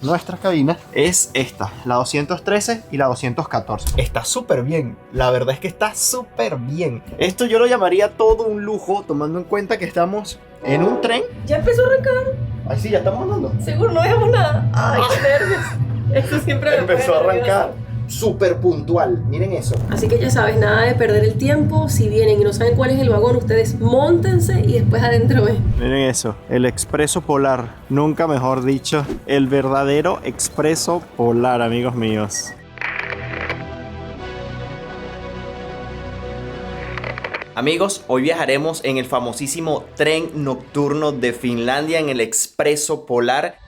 nuestra cabina es esta, la 213 y la 214. Está súper bien, la verdad es que está súper bien. Esto yo lo llamaría todo un lujo, tomando en cuenta que estamos en un tren. Ya empezó a arrancar. Ay, sí, ya estamos andando. Seguro no dejamos nada. Ay, qué nervios. Esto siempre me Empezó a pone arrancar. nerviosa. Súper puntual, miren eso. Así que ya sabes, nada de perder el tiempo. Si vienen y no saben cuál es el vagón, ustedes móntense y después adentro ven. Miren eso, el expreso polar, nunca mejor dicho, el verdadero expreso polar, amigos míos. Amigos, hoy viajaremos en el famosísimo tren nocturno de Finlandia en el expreso polar.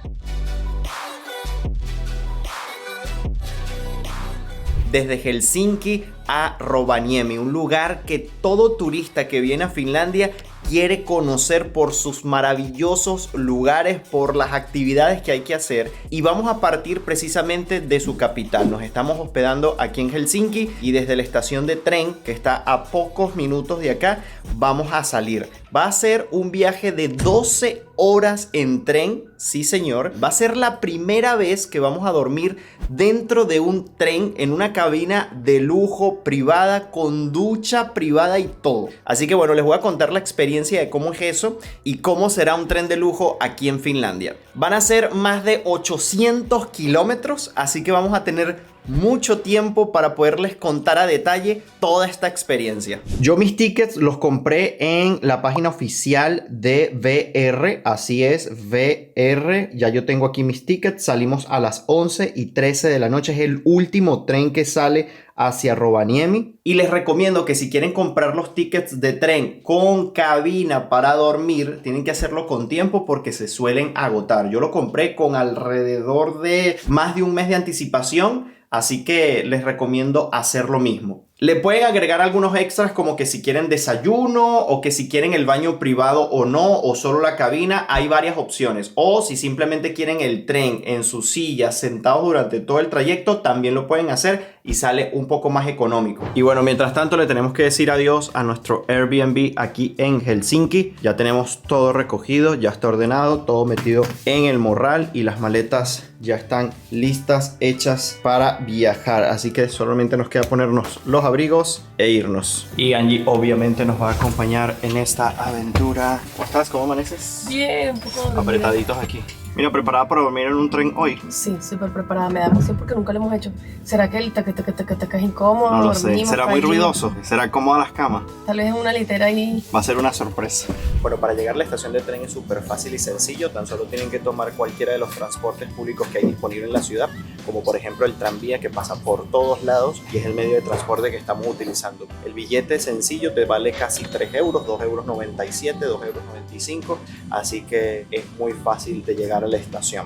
Desde Helsinki a Rovaniemi, un lugar que todo turista que viene a Finlandia quiere conocer por sus maravillosos lugares, por las actividades que hay que hacer, y vamos a partir precisamente de su capital. Nos estamos hospedando aquí en Helsinki y desde la estación de tren, que está a pocos minutos de acá, vamos a salir. Va a ser un viaje de 12 horas en tren, sí señor. Va a ser la primera vez que vamos a dormir dentro de un tren en una cabina de lujo privada, con ducha privada y todo. Así que bueno, les voy a contar la experiencia de cómo es eso y cómo será un tren de lujo aquí en Finlandia. Van a ser más de 800 kilómetros, así que vamos a tener mucho tiempo para poderles contar a detalle toda esta experiencia. Yo mis tickets los compré en la página oficial de VR, así es, VR. Ya yo tengo aquí mis tickets, salimos a las 11:13 de la noche, es el último tren que sale hacia Rovaniemi. Y les recomiendo que si quieren comprar los tickets de tren con cabina para dormir, tienen que hacerlo con tiempo porque se suelen agotar. Yo lo compré con alrededor de más de un mes de anticipación, así que les recomiendo hacer lo mismo. Le pueden agregar algunos extras como que si quieren desayuno o que si quieren el baño privado o no, o solo la cabina, hay varias opciones. O si simplemente quieren el tren en su silla sentados durante todo el trayecto, también lo pueden hacer y sale un poco más económico. Y bueno, mientras tanto le tenemos que decir adiós a nuestro Airbnb aquí en Helsinki. Ya tenemos todo recogido, ya está ordenado, todo metido en el morral y las maletas ya están listas, hechas para viajar. Así que solamente nos queda ponernos los abrigos e irnos. Y Angie obviamente nos va a acompañar en esta aventura. ¿Cómo estás? ¿Cómo amaneces? Bien, un poco dormida. Apretaditos aquí. Mira, ¿preparada para dormir en un tren hoy? Sí, súper preparada. Me da emoción porque nunca lo hemos hecho. ¿Será que el taque es incómodo? No lo sé. Dormimos, ¿Será muy caímos. ruidoso? ¿Será cómoda las camas? Tal vez en una litera ahí. Va a ser una sorpresa. Bueno, para llegar a la estación de tren es súper fácil y sencillo. Tan solo tienen que tomar cualquiera de los transportes públicos que hay disponibles en la ciudad, como por ejemplo el tranvía, que pasa por todos lados y es el medio de transporte que estamos utilizando. El billete sencillo te vale casi 3 euros, 2,97 €, 2,95 €, así que es muy fácil de llegar a la estación.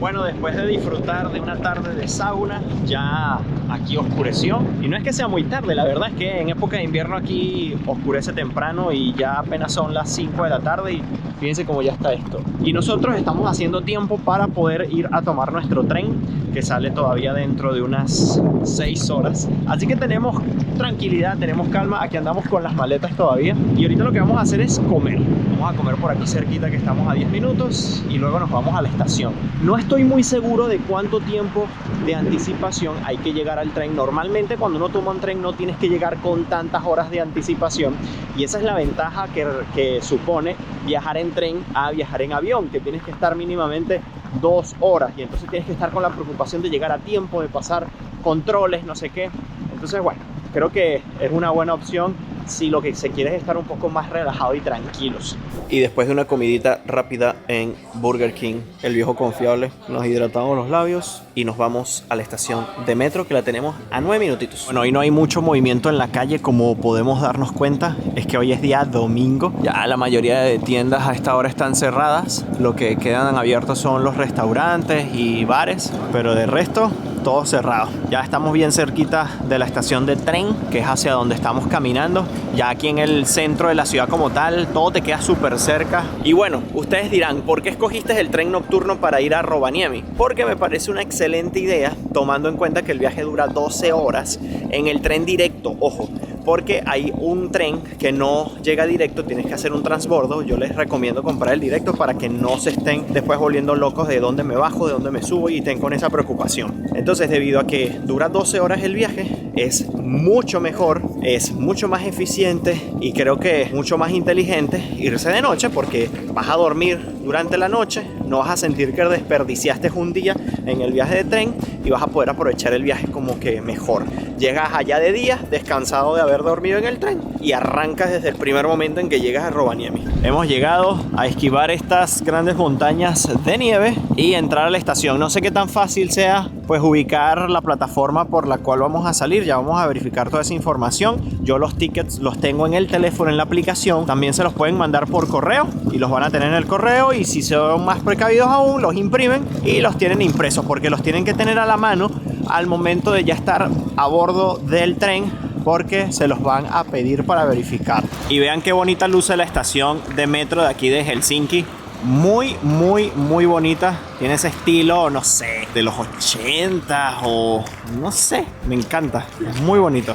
Bueno, después de disfrutar de una tarde de sauna, ya aquí oscureció. Y no es que sea muy tarde, la verdad es que en época de invierno aquí oscurece temprano y ya apenas son las 5 de la tarde y fíjense cómo ya está esto. Y nosotros estamos haciendo tiempo para poder ir a tomar nuestro tren, que sale todavía dentro de unas 6 horas. Así que tenemos tranquilidad, tenemos calma. Aquí andamos con las maletas todavía. Y ahorita lo que vamos a hacer es comer. Vamos a comer por aquí cerquita, que estamos a 10 minutos, y luego nos vamos a la estación. No estoy muy seguro de cuánto tiempo de anticipación hay que llegar al tren. Normalmente cuando uno toma un tren no tienes que llegar con tantas horas de anticipación, y esa es la ventaja que supone viajar en tren a viajar en avión, que tienes que estar mínimamente 2 horas y entonces tienes que estar con la preocupación de llegar a tiempo, de pasar controles, no sé qué. Entonces bueno, creo que es una buena opción si lo que se quiere es estar un poco más relajado y tranquilos. Y después de una comidita rápida en Burger King, el viejo confiable, nos hidratamos los labios y nos vamos a la estación de metro, que la tenemos a 9 minutitos. Bueno, hoy no hay mucho movimiento en la calle, como podemos darnos cuenta. Es que hoy es día domingo. Ya la mayoría de tiendas a esta hora están cerradas. Lo que quedan abiertos son los restaurantes y bares, pero de resto todo cerrado. Ya estamos bien cerquita de la estación de tren, que es hacia donde estamos caminando. Ya aquí en el centro de la ciudad como tal, todo te queda súper cerca. Y bueno, ustedes dirán, ¿por qué escogiste el tren nocturno para ir a Rovaniemi? Porque me parece una excelente idea, tomando en cuenta que el viaje dura 12 horas. En el tren directo, ojo, porque hay un tren que no llega directo, tienes que hacer un transbordo. Yo les recomiendo comprar el directo para que no se estén después volviendo locos de dónde me bajo, de dónde me subo y estén con esa preocupación. Entonces, debido a que dura 12 horas el viaje, es mucho mejor, es mucho más eficiente y creo que mucho más inteligente irse de noche, porque vas a dormir durante la noche, no vas a sentir que desperdiciaste un día en el viaje de tren y vas a poder aprovechar el viaje como que mejor. Llegas allá de día, descansado de haber dormido en el tren, y arrancas desde el primer momento en que llegas a Rovaniemi. Hemos llegado a esquivar estas grandes montañas de nieve y entrar a la estación. No sé qué tan fácil sea pues ubicar la plataforma por la cual vamos a salir. Ya vamos a verificar toda esa información. Yo los tickets los tengo en el teléfono, en la aplicación. También se los pueden mandar por correo y los van a tener en el correo, y si son más precavidos aún, los imprimen y los tienen impresos, porque los tienen que tener a la mano al momento de ya estar a bordo del tren, porque se los van a pedir para verificar. Y vean qué bonita luce la estación de metro de aquí de Helsinki. Muy, muy, muy bonita. Tiene ese estilo, no sé, de los 80 o no sé. Me encanta. Es muy bonito.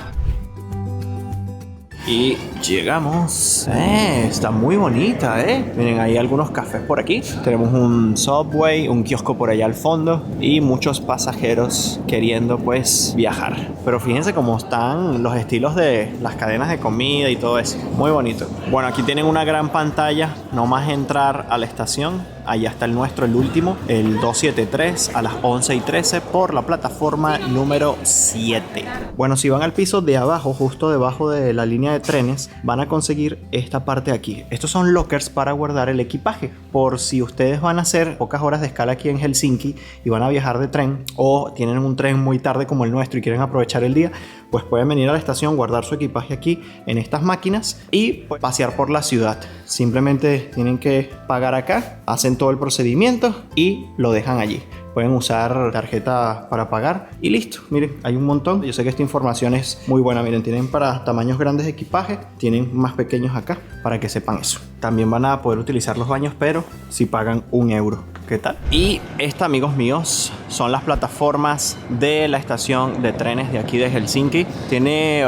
Y llegamos. Está muy bonita, Miren, hay algunos cafés por aquí. Tenemos un Subway, un kiosco por allá al fondo y muchos pasajeros queriendo pues viajar. Pero fíjense cómo están los estilos de las cadenas de comida y todo eso. Muy bonito. Bueno, aquí tienen una gran pantalla. No más entrar a la estación. Allá está el nuestro, el último, el 273 a las 11:13 por la plataforma número 7. Bueno, si van al piso de abajo, justo debajo de la línea de trenes, van a conseguir esta parte de aquí. Estos son lockers para guardar el equipaje. Por si ustedes van a hacer pocas horas de escala aquí en Helsinki y van a viajar de tren, o tienen un tren muy tarde como el nuestro y quieren aprovechar el día, pues pueden venir a la estación, guardar su equipaje aquí en estas máquinas y pues pasear por la ciudad. Simplemente tienen que pagar acá, hacen todo el procedimiento y lo dejan allí. Pueden usar tarjeta para pagar y listo. Miren, hay un montón. Yo sé que esta información es muy buena. Miren, tienen para tamaños grandes de equipaje, tienen más pequeños acá, para que sepan eso. También van a poder utilizar los baños, pero si pagan €1. ¿Qué tal? Y esta, amigos míos, son las plataformas de la estación de trenes de aquí de Helsinki. Tiene,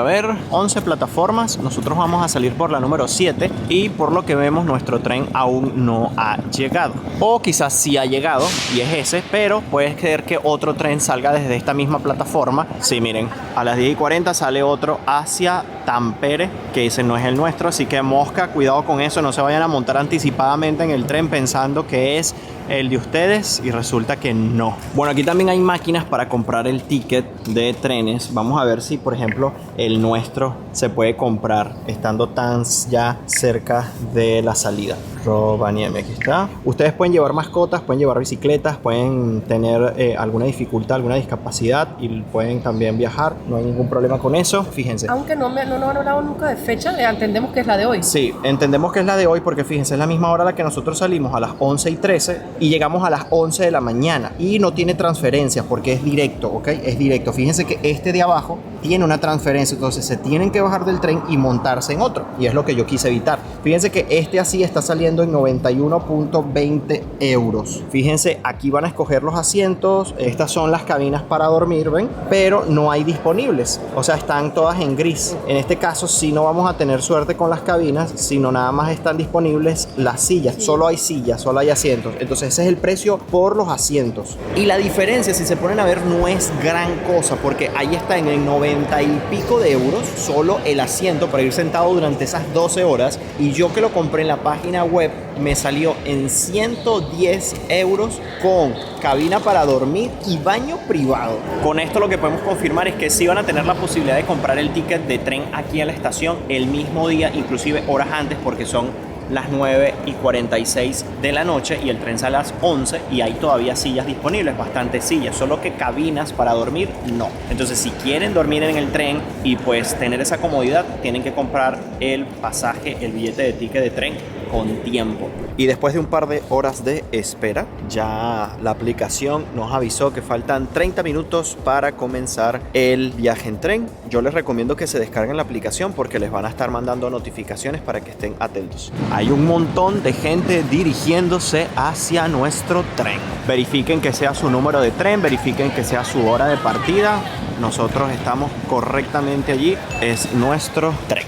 11 plataformas. Nosotros vamos a salir por la número 7 y por lo que vemos nuestro tren aún no ha llegado. O quizás sí ha llegado y es ese, pero puede ser que otro tren salga desde esta misma plataforma. Sí, miren, a las 10:40 sale otro hacia Tampere, que ese no es el nuestro, así que mosca, cuidado con eso. No se vayan a montar anticipadamente en el tren pensando que es el de ustedes y resulta que no. Bueno, aquí también hay máquinas para comprar el ticket de trenes. Vamos a ver si, por ejemplo, el nuestro se puede comprar estando tan ya cerca de la salida. Rovaniemi, aquí está. Ustedes pueden llevar mascotas, pueden llevar bicicletas, pueden tener alguna dificultad, alguna discapacidad y pueden también viajar. No hay ningún problema con eso, fíjense. Aunque no han hablado nunca de fecha, entendemos que es la de hoy. Sí, entendemos que es la de hoy porque fíjense, es la misma hora a la que nosotros salimos, a las 11:13, y llegamos a las 11 de la mañana. Y no tiene transferencia porque es directo, ¿ok? Es directo. Fíjense que este de abajo tiene una transferencia, entonces se tienen que bajar del tren y montarse en otro. Y es lo que yo quise evitar. Fíjense que este así está saliendo en 91.20 euros. Fíjense, aquí van a escoger los asientos. Estas son las cabinas para dormir, ¿ven? Pero no hay disponibles. O sea, están todas en gris. En este caso sí no vamos a tener suerte con las cabinas, sino nada más están disponibles las sillas. Sí. Solo hay sillas, solo hay asientos. Entonces ese es el precio por los asientos. Y la diferencia, si se ponen a ver, no es gran cosa, porque ahí está en el 90 y pico de euros solo el asiento para ir sentado durante esas 12 horas. Y yo que lo compré en la página web me salió en 110 euros con cabina para dormir y baño privado. Con esto lo que podemos confirmar es que sí van a tener la posibilidad de comprar el ticket de tren aquí en la estación el mismo día, inclusive horas antes, porque son las 9:46 de la noche y el tren sale a las 11 y hay todavía sillas disponibles, bastantes sillas, solo que cabinas para dormir no. Entonces si quieren dormir en el tren y pues tener esa comodidad, tienen que comprar el pasaje, el billete de ticket de tren con tiempo. Y después de un par de horas de espera, ya la aplicación nos avisó que faltan 30 minutos para comenzar el viaje en tren. Yo les recomiendo que se descarguen la aplicación porque les van a estar mandando notificaciones para que estén atentos. Hay un montón de gente dirigiéndose hacia nuestro tren. Verifiquen que sea su número de tren, verifiquen que sea su hora de partida. nosotros estamos correctamente allí. Es nuestro tren.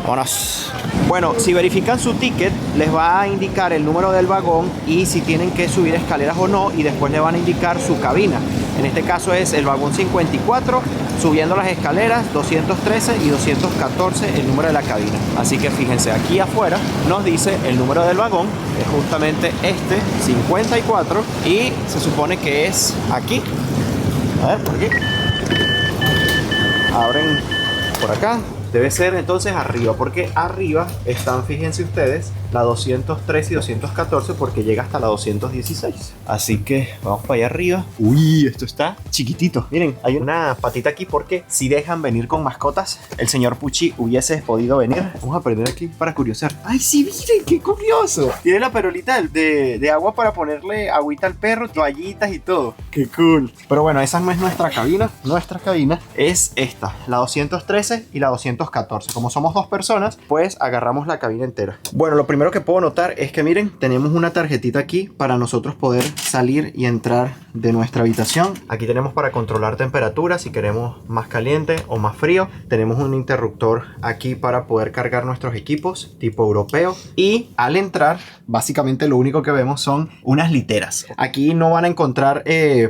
Vámonos. Bueno, si verifican su ticket, les va a indicar el número del vagón y si tienen que subir escaleras o no, y después le van a indicar su cabina. En este caso es el vagón 54, subiendo las escaleras 213 y 214 el número de la cabina. Así que fíjense, aquí afuera nos dice el número del vagón, es justamente este, 54, y se supone que es aquí. A ver, por aquí. Abren por acá. Debe ser entonces arriba, porque arriba están, fíjense ustedes, la 203 y 214 porque llega hasta la 216. Así que vamos para allá arriba. Uy, esto está chiquitito. Miren, hay una patita aquí porque si dejan venir con mascotas, el señor Pucci hubiese podido venir. Vamos a prender aquí para curiosear. ¡Ay, sí, miren, qué curioso! Tiene la perolita de agua para ponerle agüita al perro, toallitas y todo. ¡Qué cool! Pero bueno, esa no es nuestra cabina. Nuestra cabina es esta, la 213 y la 214. Como somos dos personas, pues agarramos la cabina entera. Bueno, lo primero que puedo notar es que miren, tenemos una tarjetita aquí para nosotros poder salir y entrar de nuestra habitación. Aquí tenemos para controlar temperatura, si queremos más caliente o más frío. Tenemos un interruptor aquí para poder cargar nuestros equipos tipo europeo. Y al entrar, básicamente lo único que vemos son unas literas. Aquí no van a encontrar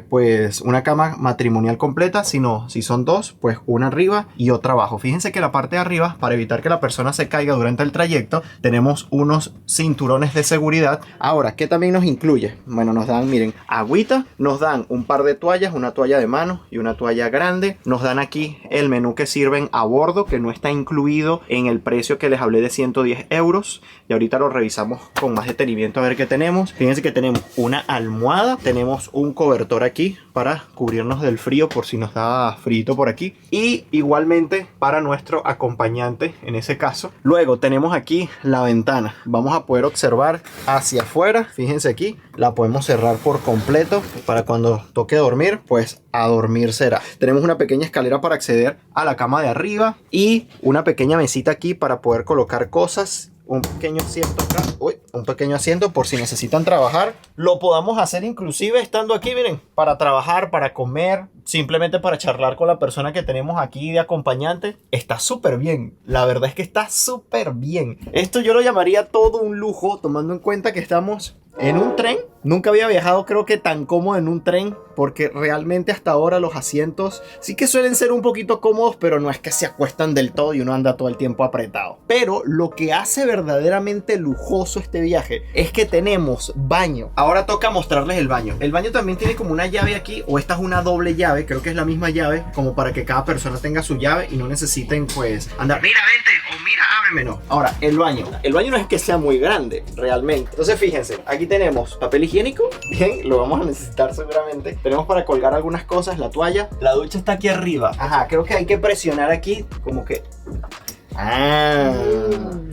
pues una cama matrimonial completa, sino si son dos, pues una arriba y otra abajo. Fíjense que la parte de arriba, para evitar que la persona se caiga durante el trayecto, tenemos unos cinturones de seguridad. Ahora, ¿qué también nos incluye? Bueno, nos dan, miren, agüita, nos dan un par de toallas, una toalla de mano y una toalla grande. Nos dan aquí el menú que sirven a bordo, que no está incluido en el precio que les hablé de 110 euros. Y ahorita lo revisamos con más detenimiento a ver qué tenemos. Fíjense que tenemos una almohada, tenemos un cobertor aquí para cubrirnos del frío por si nos da frío por aquí. Y igualmente para nuestro acompañante en ese caso. Luego tenemos aquí la ventana. Vamos a poder observar hacia afuera. Fíjense aquí, la podemos cerrar por completo para cuando toque dormir, pues a dormir será. Tenemos una pequeña escalera para acceder a la cama de arriba y una pequeña mesita aquí para poder colocar cosas. Un pequeño asiento acá. Uy, un pequeño asiento por si necesitan trabajar. Lo podamos hacer inclusive estando aquí, miren, para trabajar, para comer, simplemente para charlar con la persona que tenemos aquí de acompañante. Está súper bien. La verdad es que está súper bien. Esto yo lo llamaría todo un lujo, tomando en cuenta que estamos en un tren. Nunca había viajado creo que tan cómodo en un tren, porque realmente hasta ahora los asientos sí que suelen ser un poquito cómodos, pero no es que se acuestan del todo y uno anda todo el tiempo apretado. Pero lo que hace verdaderamente lujoso este viaje es que tenemos baño. Ahora toca mostrarles el baño. El baño también tiene como una llave aquí, o esta es una doble llave, creo que es la misma llave, como para que cada persona tenga su llave y no necesiten pues andar, mira, vente, o mira, ábreme, no. Ahora, el baño no es que sea muy grande realmente. Entonces fíjense, aquí tenemos papel higiénico, bien, lo vamos a necesitar seguramente. Tenemos para colgar algunas cosas, la toalla. La ducha está aquí arriba. Ajá, creo que hay que presionar aquí, como que...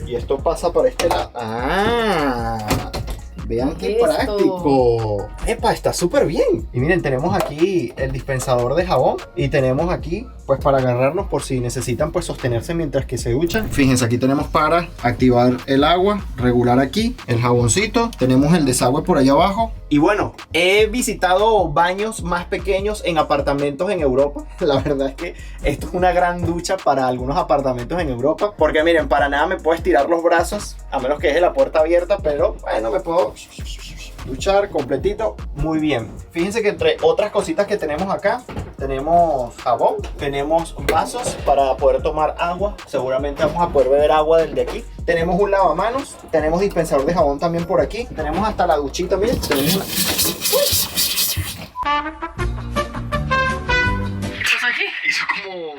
y esto pasa por este lado. Vean qué práctico. Epa, está súper bien. Y miren, tenemos aquí el dispensador de jabón y tenemos aquí pues para agarrarnos por si necesitan pues sostenerse mientras que se duchan. Fíjense, aquí tenemos para activar el agua, regular aquí el jaboncito, tenemos el desagüe por allá abajo. Y bueno, he visitado baños más pequeños en apartamentos en Europa. La verdad es que esto es una gran ducha para algunos apartamentos en Europa, porque miren, para nada me puedo estirar los brazos a menos que deje la puerta abierta, pero bueno, me puedo duchar completito muy bien. Fíjense que entre otras cositas que tenemos acá, tenemos jabón, tenemos vasos para poder tomar agua, seguramente vamos a poder beber agua del de aquí. Tenemos un lavamanos, tenemos dispensador de jabón también por aquí, tenemos hasta la duchita, miren, tenemos una... Hizo como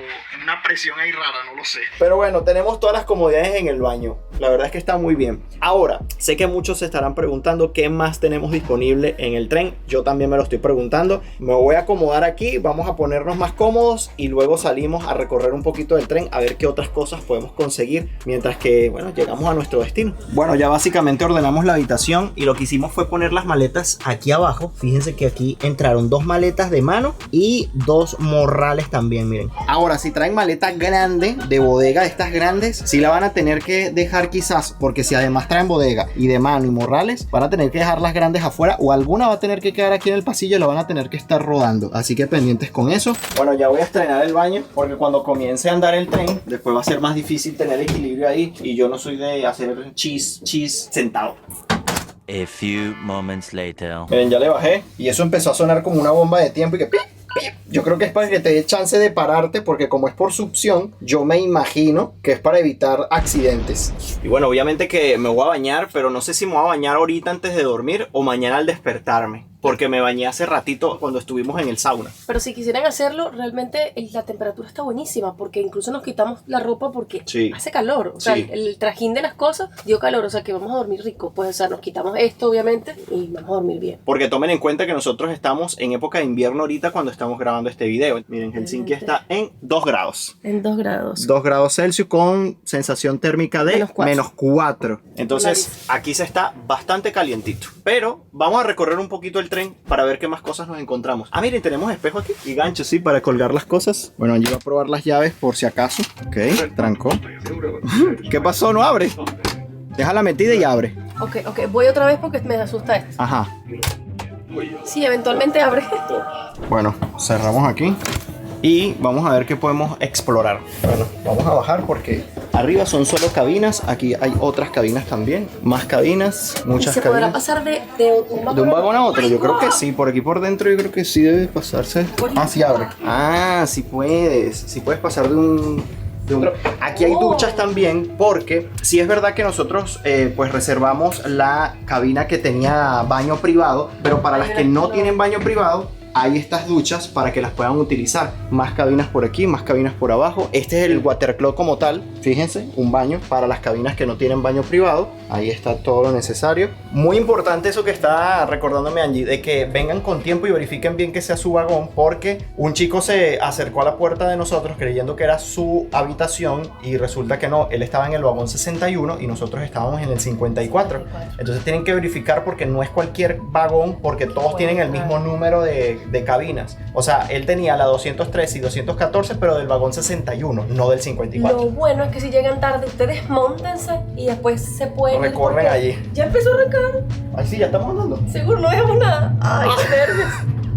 una presión ahí rara, no lo sé. Pero bueno, tenemos todas las comodidades en el baño. La verdad es que está muy bien. Ahora, sé que muchos se estarán preguntando qué más tenemos disponible en el tren. Yo también me lo estoy preguntando. Me voy a acomodar aquí, vamos a ponernos más cómodos y luego salimos a recorrer un poquito del tren a ver qué otras cosas podemos conseguir mientras que, bueno, llegamos a nuestro destino. Bueno, ya básicamente ordenamos la habitación y lo que hicimos fue poner las maletas aquí abajo. Fíjense que aquí entraron 2 maletas de mano y 2 morrales también, miren. Ahora, si traen maleta grande, de bodega, estas grandes, sí la van a tener que dejar dejar quizás, porque si además traen bodega y de mano y morrales, van a tener que dejar las grandes afuera o alguna va a tener que quedar aquí en el pasillo y la van a tener que estar rodando. Así que pendientes con eso. Bueno, ya voy a estrenar el baño porque cuando comience a andar el tren, después va a ser más difícil tener equilibrio ahí y yo no soy de hacer cheese sentado. A few moments later. Miren, ya le bajé y eso empezó a sonar como una bomba de tiempo y que ¡pip! Yo creo que es para que te dé chance de pararte porque como es por succión, yo me imagino que es para evitar accidentes. Y bueno, obviamente que me voy a bañar, pero no sé si me voy a bañar ahorita antes de dormir o mañana al despertarme. Porque me bañé hace ratito cuando estuvimos en el sauna. Pero si quisieran hacerlo, realmente la temperatura está buenísima, porque incluso nos quitamos la ropa porque Sí. hace calor. O sea, Sí. el trajín de las cosas dio calor, o sea que vamos a dormir rico. Pues, o sea, nos quitamos esto, obviamente, y vamos a dormir bien. Porque tomen en cuenta que nosotros estamos en época de invierno ahorita cuando estamos grabando este video. Miren, Helsinki está en 2 grados. En 2 grados. 2 grados Celsius con sensación térmica de -4. -4. Entonces aquí se está bastante calientito. Pero vamos a recorrer un poquito el tren para ver qué más cosas nos encontramos. Ah, miren, tenemos espejo aquí y ganchos, sí, para colgar las cosas. Bueno, Angie va a probar las llaves por si acaso. Ok, trancó. ¿Qué pasó? No abre. Déjala metida y abre. Ok, voy otra vez porque me asusta esto. Ajá. Sí, eventualmente abre. Bueno, cerramos aquí y vamos a ver qué podemos explorar. Bueno, vamos a bajar porque arriba son solo cabinas. Aquí hay otras cabinas también. Más cabinas, ¿Y muchas se podrá cabinas. pasar de ¿De un vagón a otro? Yo creo que sí. Por aquí por dentro yo creo que sí debe pasarse. Ah, sí abre. Ah, sí puedes. Sí puedes pasar de un... Aquí hay duchas también porque sí es verdad que nosotros pues reservamos la cabina que tenía baño privado, pero para las que no tienen baño privado hay estas duchas para que las puedan utilizar. Más cabinas por aquí, más cabinas por abajo. Este es el watercloset como tal. Fíjense, un baño para las cabinas que no tienen baño privado. Ahí está todo lo necesario. Muy importante eso que está recordándome Angie, de que vengan con tiempo y verifiquen bien que sea su vagón, porque un chico se acercó a la puerta de nosotros creyendo que era su habitación y resulta que no. Él estaba en el vagón 61 y nosotros estábamos en el 54. Entonces tienen que verificar porque no es cualquier vagón, porque todos tienen el mismo número de cabinas. O sea, él tenía la 203 y 214, pero del vagón 61, no del 54. Lo bueno es que si llegan tarde, ustedes móntense y después se pueden ir Recorren porque allí. Ya empezó a arrancar. Ay, sí, ya estamos andando. Seguro no dejamos nada. Ay, qué nervios.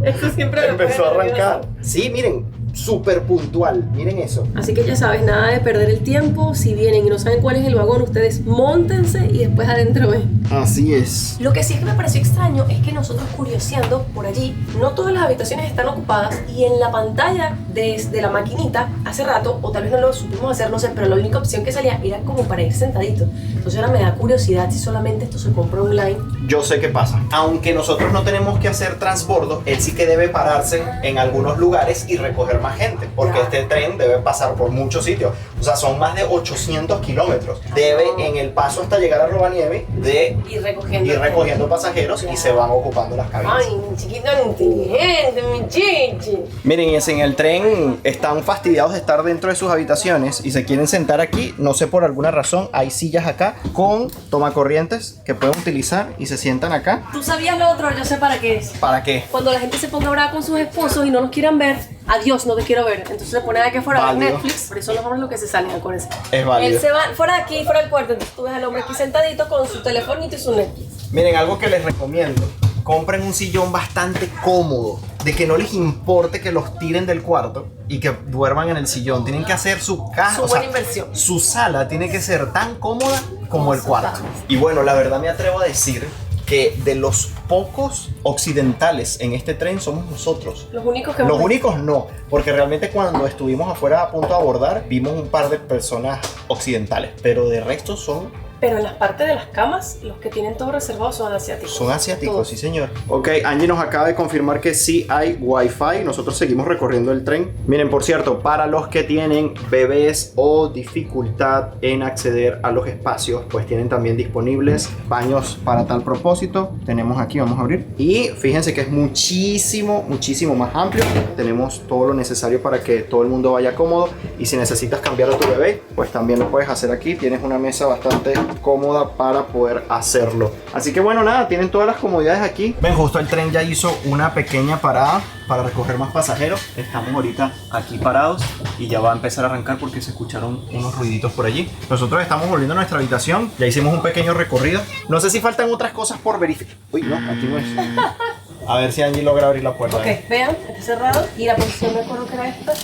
Esto siempre me Empezó a pone arrancar. nerviosa. Sí, miren, súper puntual. Miren eso. Así que ya sabes, nada de perder el tiempo. Si vienen y no saben cuál es el vagón, ustedes móntense y después adentro ven. Así es. Lo que sí que me pareció extraño es que nosotros curioseando por allí, no todas las habitaciones están ocupadas y en la pantalla de la maquinita hace rato, o tal vez no lo supimos hacer, no sé, pero la única opción que salía era como para ir sentadito. Entonces ahora me da curiosidad si solamente esto se compra online. Yo sé qué pasa. Aunque nosotros no tenemos que hacer transbordo, él sí que debe pararse en algunos lugares y recoger más gente, porque este tren debe pasar por muchos sitios. O sea, son más de 800 kilómetros. Debe en el paso hasta llegar a Rovaniemi de Ir recogiendo. ir recogiendo pasajeros y se van ocupando las cabinas. Ay, mi chiquito inteligente, mi chichi. Miren, y es en el tren están fastidiados de estar dentro de sus habitaciones y se quieren sentar aquí, no sé por alguna razón, hay sillas acá con tomacorrientes que pueden utilizar y se sientan acá. ¿Tú sabías lo otro? Yo sé para qué es. ¿Para qué? Cuando la gente se ponga brava con sus esposos y no los quieran ver, adiós, no te quiero ver. Entonces se pone de aquí afuera a ver Válido. Netflix. Por eso los hombres lo que se salen, acuérdense. Es válido. Él se va fuera de aquí, fuera del cuarto. Entonces tú ves al hombre aquí sentadito con su telefonito y su Netflix. Miren, algo que les recomiendo. Compren un sillón bastante cómodo, de que no les importe que los tiren del cuarto y que duerman en el sillón. Tienen que hacer su casa, Su buena inversión. su sala tiene que ser tan cómoda como el su cuarto. cama. Y bueno, la verdad me atrevo a decir que de los pocos occidentales en este tren somos nosotros. Los únicos que Los únicos no, porque realmente cuando estuvimos afuera a punto de abordar, vimos un par de personas occidentales, pero de resto son Pero en las partes de las camas, los que tienen todo reservado son asiáticos. Son asiáticos, Todos. sí señor. Ok, Angie nos acaba de confirmar que sí hay Wi-Fi. Nosotros seguimos recorriendo el tren. Miren, por cierto, para los que tienen bebés o dificultad en acceder a los espacios, pues tienen también disponibles baños para tal propósito. Tenemos aquí, vamos a abrir. Y fíjense que es muchísimo, muchísimo más amplio. Tenemos todo lo necesario para que todo el mundo vaya cómodo. Y si necesitas cambiar a tu bebé, pues también lo puedes hacer aquí. Tienes una mesa bastante cómoda para poder hacerlo. Así que bueno, nada, tienen todas las comodidades aquí. Ven, justo el tren ya hizo una pequeña parada para recoger más pasajeros. Estamos ahorita aquí parados y ya va a empezar a arrancar porque se escucharon unos ruiditos por allí. Nosotros estamos volviendo a nuestra habitación, ya hicimos un pequeño recorrido. No sé si faltan otras cosas por verificar. Uy, no, aquí no es. A ver si Angie logra abrir la puerta. Ok, vean, está cerrado y la posición me acuerdo que era esta.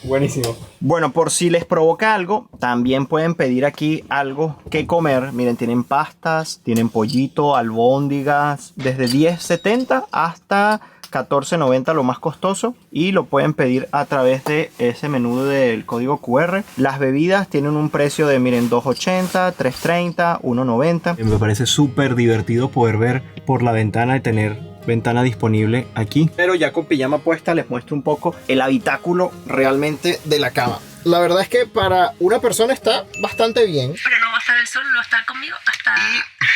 Buenísimo. Bueno, por si les provoca algo, también pueden pedir aquí algo que comer. Miren, tienen pastas, tienen pollito, albóndigas, desde $10.70 hasta $14.90 lo más costoso, y lo pueden pedir a través de ese menú del código QR. Las bebidas tienen un precio de, miren, $2.80, $3.30, $1.90. Me parece súper divertido poder ver por la ventana y tener ventana disponible aquí. Pero ya con pijama puesta les muestro un poco el habitáculo realmente de la cama. La verdad es que para una persona está bastante bien. Pero no va a estar el sol, no va a estar conmigo hasta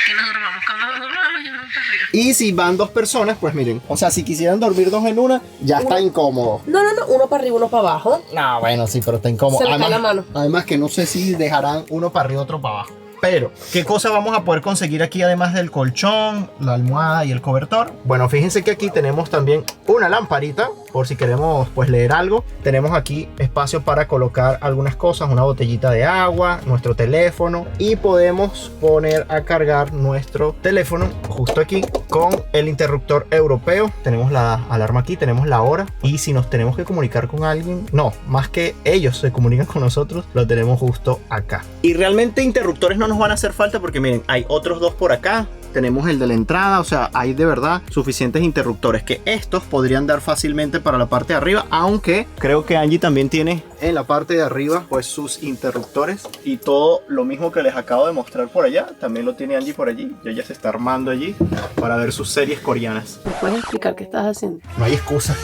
que nos durmamos. Cuando nos durmamos yo me voy para arriba. Y si van dos personas, pues miren, o sea, si quisieran dormir dos en una, ya está incómodo. No, uno para arriba, uno para abajo. No, bueno, sí, pero está incómodo. Se me cae la mano. Además que no sé si dejarán uno para arriba, otro para abajo. Pero, ¿qué cosa vamos a poder conseguir aquí además del colchón, la almohada y el cobertor? Bueno, fíjense que aquí tenemos también una lamparita, por si queremos pues leer algo. Tenemos aquí espacio para colocar algunas cosas, una botellita de agua, nuestro teléfono, y podemos poner a cargar nuestro teléfono justo aquí con el interruptor europeo. Tenemos la alarma aquí, tenemos la hora, y si nos tenemos que comunicar con alguien, no, más que ellos se comunican con nosotros, lo tenemos justo acá. Y realmente interruptores no nos van a hacer falta porque miren, hay otros dos por acá. Tenemos el de la entrada, o sea, hay de verdad suficientes interruptores que estos podrían dar fácilmente para la parte de arriba, aunque creo que Angie también tiene en la parte de arriba pues sus interruptores, y todo lo mismo que les acabo de mostrar por allá, también lo tiene Angie por allí. Y ella se está armando allí para ver sus series coreanas. ¿Me puedes explicar qué estás haciendo? No hay excusa.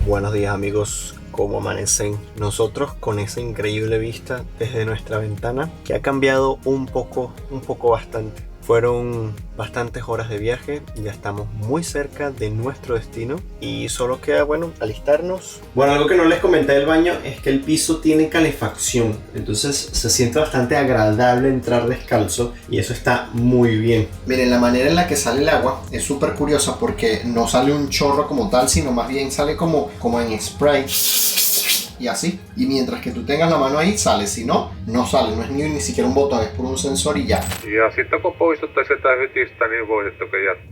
Buenos días amigos, ¿cómo amanecen? Nosotros con esa increíble vista desde nuestra ventana que ha cambiado un poco bastante. Fueron bastantes horas de viaje, ya estamos muy cerca de nuestro destino y solo queda, bueno, alistarnos. Bueno, algo que no les comenté del baño es que el piso tiene calefacción, entonces se siente bastante agradable entrar descalzo y eso está muy bien. Miren, la manera en la que sale el agua es súper curiosa porque no sale un chorro como tal, sino más bien sale como en spray. Y así, y mientras que tú tengas la mano ahí sale, si no, no sale, no es ni siquiera un botón, es por un sensor y ya.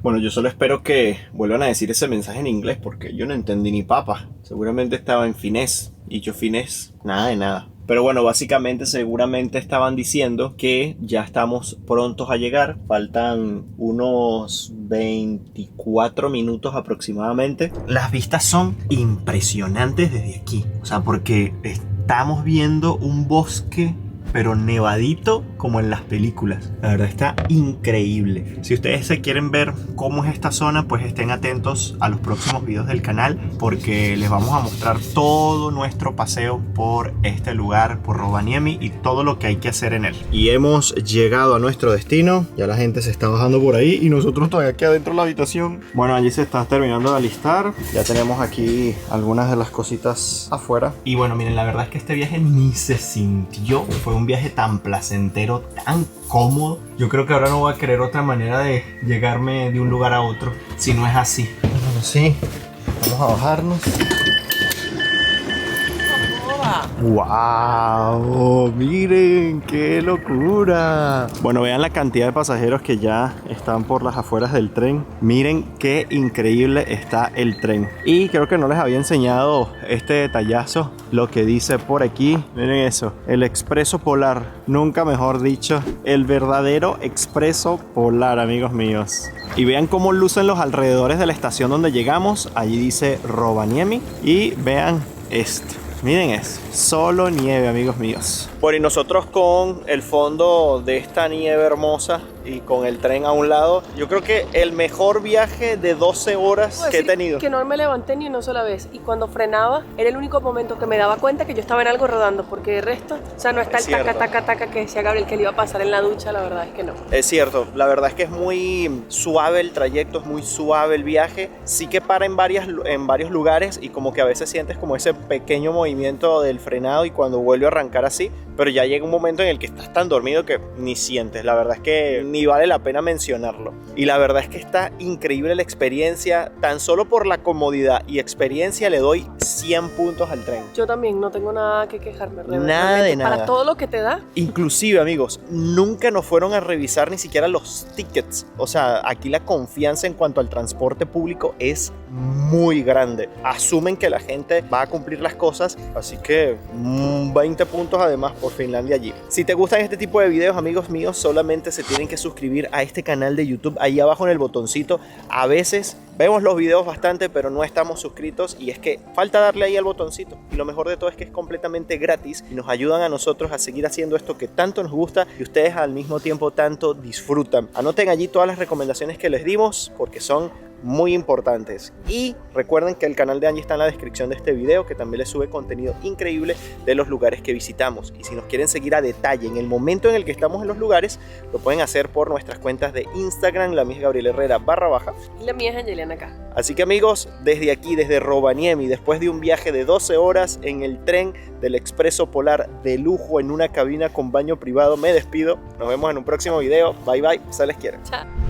Bueno, yo solo espero que vuelvan a decir ese mensaje en inglés porque yo no entendí ni papa, seguramente estaba en finés y yo finés, nada de nada. Pero bueno, básicamente seguramente estaban diciendo que ya estamos prontos a llegar. Faltan unos 24 minutos aproximadamente. Las vistas son impresionantes desde aquí. O sea, porque estamos viendo un bosque, pero nevadito como en las películas. La verdad está increíble. Si ustedes se quieren ver cómo es esta zona, pues estén atentos a los próximos videos del canal porque les vamos a mostrar todo nuestro paseo por este lugar, por Rovaniemi, y todo lo que hay que hacer en él. Y hemos llegado a nuestro destino. Ya la gente se está bajando por ahí y nosotros todavía aquí adentro de la habitación. Bueno, allí se está terminando de alistar. Ya tenemos aquí algunas de las cositas afuera. Y bueno, miren, la verdad es que este viaje ni se sintió. Fue un viaje tan placentero, tan cómodo. Yo creo que ahora no voy a querer otra manera de llegarme de un lugar a otro si no es así. Bueno, sí, vamos a bajarnos. ¡Wow! ¡Miren qué locura! Bueno, vean la cantidad de pasajeros que ya están por las afueras del tren. Miren qué increíble está el tren. Y creo que no les había enseñado este detallazo, lo que dice por aquí. Miren eso, el expreso polar, nunca mejor dicho, el verdadero expreso polar, amigos míos. Y vean cómo lucen los alrededores de la estación donde llegamos. Allí dice Rovaniemi y vean esto. Miren eso, solo nieve, amigos míos. Bueno, y nosotros con el fondo de esta nieve hermosa y con el tren a un lado. Yo creo que el mejor viaje de 12 horas que he tenido. Que no me levanté ni una sola vez, y cuando frenaba era el único momento que me daba cuenta que yo estaba en algo rodando, porque el resto, o sea, no está el taca, taca, taca que decía Gabriel que le iba a pasar en la ducha, la verdad es que no. Es cierto, la verdad es que es muy suave el trayecto, es muy suave el viaje. Sí que para en varios lugares y como que a veces sientes como ese pequeño movimiento del frenado y cuando vuelve a arrancar así, pero ya llega un momento en el que estás tan dormido que ni sientes. La verdad es que ni vale la pena mencionarlo. Y la verdad es que está increíble la experiencia. Tan solo por la comodidad y experiencia le doy 100 puntos al tren. Yo también no tengo nada que quejarme. Nada de nada. Para todo lo que te da. Inclusive, amigos, nunca nos fueron a revisar ni siquiera los tickets. O sea, aquí la confianza en cuanto al transporte público es muy grande. Asumen que la gente va a cumplir las cosas, así que 20 puntos además por Finlandia allí. Si te gustan este tipo de videos, amigos míos, solamente se tienen que suscribir a este canal de YouTube ahí abajo en el botoncito. A veces vemos los videos bastante, pero no estamos suscritos y es que falta darle ahí al botoncito. Y lo mejor de todo es que es completamente gratis y nos ayudan a nosotros a seguir haciendo esto que tanto nos gusta y ustedes al mismo tiempo tanto disfrutan. Anoten allí todas las recomendaciones que les dimos porque son muy importantes. Y recuerden que el canal de Angie está en la descripción de este video, que también les sube contenido increíble de los lugares que visitamos. Y si nos quieren seguir a detalle en el momento en el que estamos en los lugares, lo pueden hacer por nuestras cuentas de Instagram, la mía es Gabriel Herrera _. Y la mía es Angeliana acá. Así que amigos, desde aquí, desde Rovaniemi, después de un viaje de 12 horas en el tren del Expreso Polar de lujo en una cabina con baño privado, me despido. Nos vemos en un próximo video. Bye bye, se les quiere. Chao.